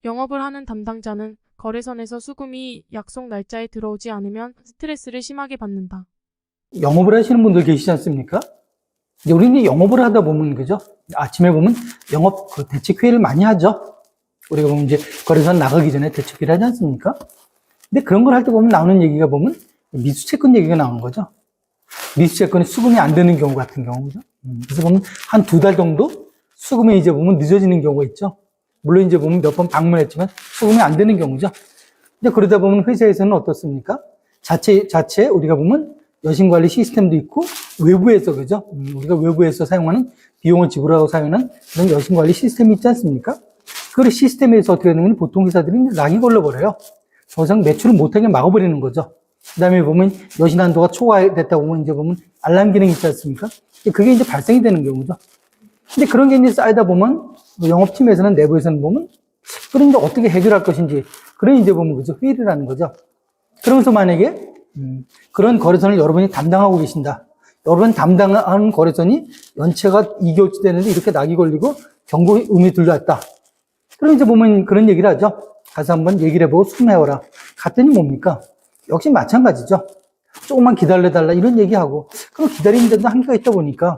영업을 하는 담당자는 거래선에서 수금이 약속 날짜에 들어오지 않으면 스트레스를 심하게 받는다. 영업을 하시는 분들 계시지 않습니까? 이제 우리는 영업을 하다 보면, 그죠? 아침에 보면 영업 대책회의를 많이 하죠. 우리가 보면 이제 거래선 나가기 전에 대책회의를 하지 않습니까? 근데 그런 걸 할 때 보면 나오는 얘기가 보면 미수채권 얘기가 나오는 거죠. 미수채권이 수금이 안 되는 경우 같은 경우죠. 그래서 보면 한 2달 정도 수금이 이제 보면 늦어지는 경우가 있죠. 물론 이제 보면 몇 번 방문했지만 수금이 안 되는 경우죠. 근데 그러다 보면 회사에서는 어떻습니까? 자체 우리가 보면 여신관리 시스템도 있고 외부에서, 그죠? 우리가 외부에서 사용하는 비용을 지불하고 사용하는 그런 여신관리 시스템이 있지 않습니까? 그 시스템에서 어떻게 되는 건 보통 회사들이 락이 걸려버려요. 더 이상 매출을 못하게 막아버리는 거죠. 그 다음에 보면 여신 한도가 초과됐다고 보면 이제 보면 알람 기능이 있지 않습니까? 그게 이제 발생이 되는 경우죠. 근데 그런 게 이제 쌓이다 보면 영업팀에서는 내부에서는 보면 그럼 이제 어떻게 해결할 것인지 그런 이제 보면 그죠? 회의를 하는 거죠. 그러면서 만약에 그런 거래선을 여러분이 담당하고 계신다. 여러분 담당하는 거래선이 연체가 2개월치 되는데 이렇게 낙이 걸리고 경고 음이 들려왔다. 그럼 이제 보면 그런 얘기를 하죠. 가서 한번 얘기를 해보고 수금해와라. 갔더니 뭡니까? 역시 마찬가지죠. 조금만 기다려달라 이런 얘기하고 그럼 기다리는 데도 한계가 있다 보니까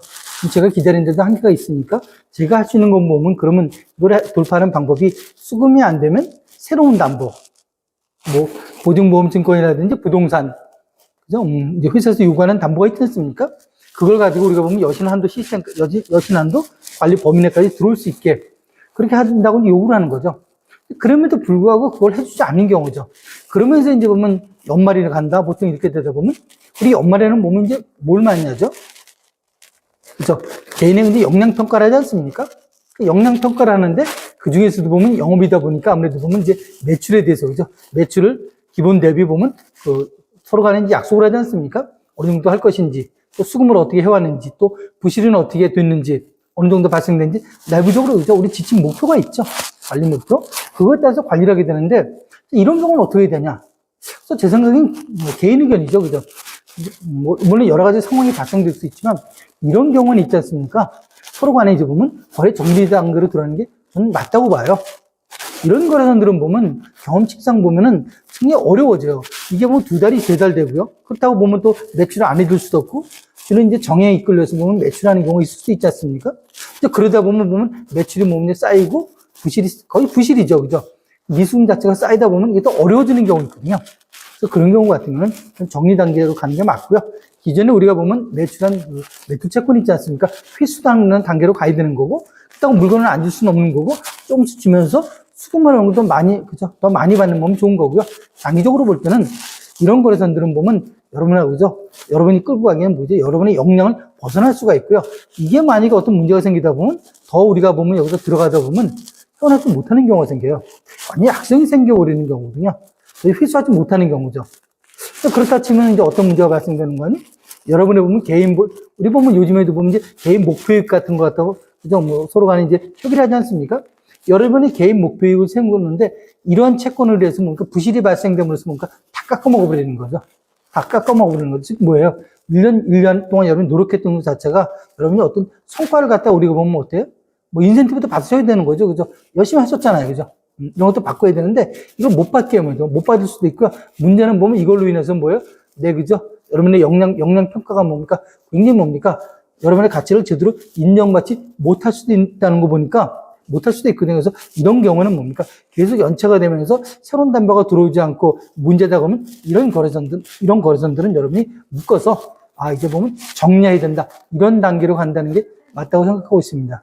제가 기다리는 데도 한계가 있으니까 제가 할 수 있는 건 보면 그러면 이걸 돌파하는 방법이 수금이 안 되면 새로운 담보 뭐 보증보험증권이라든지 부동산 그죠? 이제 회사에서 요구하는 담보가 있지 않습니까? 그걸 가지고 우리가 보면 여신한도 시스템 여신한도 관리 범위 내까지 들어올 수 있게 그렇게 한다고 요구를 하는 거죠. 그럼에도 불구하고 그걸 해주지 않는 경우죠. 그러면서 이제 보면 연말이나 간다. 보통 이렇게 되다 보면 우리 연말에는 보면 이제 뭘 많이 하죠? 그죠? 개인의 이제 역량평가를 하지 않습니까? 그 역량평가를 하는데 그 중에서도 보면 영업이다 보니까 아무래도 보면 이제 매출에 대해서 그죠? 매출을 기본 대비 보면 서로 간에 이제 약속을 하지 않습니까? 어느 정도 할 것인지 또 수금을 어떻게 해왔는지 또 부실은 어떻게 됐는지 어느 정도 발생된지 내부적으로 그죠? 우리 지침 목표가 있죠. 관리 목표. 그거에 따라서 관리를 하게 되는데 이런 경우는 어떻게 되냐? 그래서 제 생각엔 개인 의견이죠. 그죠? 물론 여러 가지 상황이 발생될 수 있지만 이런 경우는 있지 않습니까? 서로 간에 이제 보면 거래 정비 단계로 들어가는 게 저는 맞다고 봐요. 이런 거래선들은 보면 경험칙상 보면은 굉장히 어려워져요. 이게 뭐 2달이 3달 되고요. 그렇다고 보면 또 매출을 안 해줄 수도 없고 이런 이제 정에 이끌려서 보면 매출하는 경우가 있을 수 있지 않습니까? 그러다 보면 매출이 몸에 쌓이고 거의 부실이죠. 그죠? 미수금 자체가 쌓이다 보면 이게 또 어려워지는 경우가 있거든요. 그래서 그런 경우 같은 경우는 정리 단계로 가는 게 맞고요. 기존에 우리가 보면 매출한 매출 채권 있지 않습니까? 회수하는 단계로 가야 되는 거고, 그렇다고 물건을 안 줄 수는 없는 거고, 조금씩 주면서 수급만 하는 것도 많이, 그죠? 더 많이 받는 거면 좋은 거고요. 장기적으로 볼 때는 이런 거래선들은 보면 여러분하고 그죠? 여러분이 끌고 가기에는 뭐죠? 여러분의 역량을 벗어날 수가 있고요. 이게 만약에 어떤 문제가 생기다 보면 더 우리가 보면 여기서 들어가다 보면 헤어나지 못하는 경우가 생겨요. 완전히 악성이 생겨버리는 경우거든요. 회수하지 못하는 경우죠. 그렇다 치면 이제 어떤 문제가 발생되는 거니? 여러분이 보면 우리 보면 요즘에도 보면 이제 개인 목표익 같은 거 같다고, 그죠? 뭐 서로 간에 이제 협의를 하지 않습니까? 여러분이 개인 목표익을 세우는데 이러한 채권을 위해서 뭔가 부실이 발생됨으로써 뭔가 다 깎아먹어버리는 거죠. 다 깎아먹어버리는 거죠. 즉 뭐예요? 1년 동안 여러분이 노력했던 것 자체가 여러분이 어떤 성과를 갖다 우리가 보면 어때요? 뭐 인센티브도 받으셔야 되는 거죠. 그죠? 열심히 하셨잖아요. 그죠? 이런 것도 바꿔야 되는데 이걸 못 받게 하면 못 받을 수도 있고요. 문제는 보면 이걸로 인해서 뭐예요? 그죠? 여러분의 역량 평가가 뭡니까? 굉장히 뭡니까? 여러분의 가치를 제대로 인정받지 못할 수도 있다는 거 보니까 못할 수도 있거든요. 그래서 이런 경우는 뭡니까? 계속 연체가 되면서 새로운 담보가 들어오지 않고 문제다 그러면 이런 거래선들은 여러분이 묶어서 이제 보면 정리해야 된다. 이런 단계로 간다는 게 맞다고 생각하고 있습니다.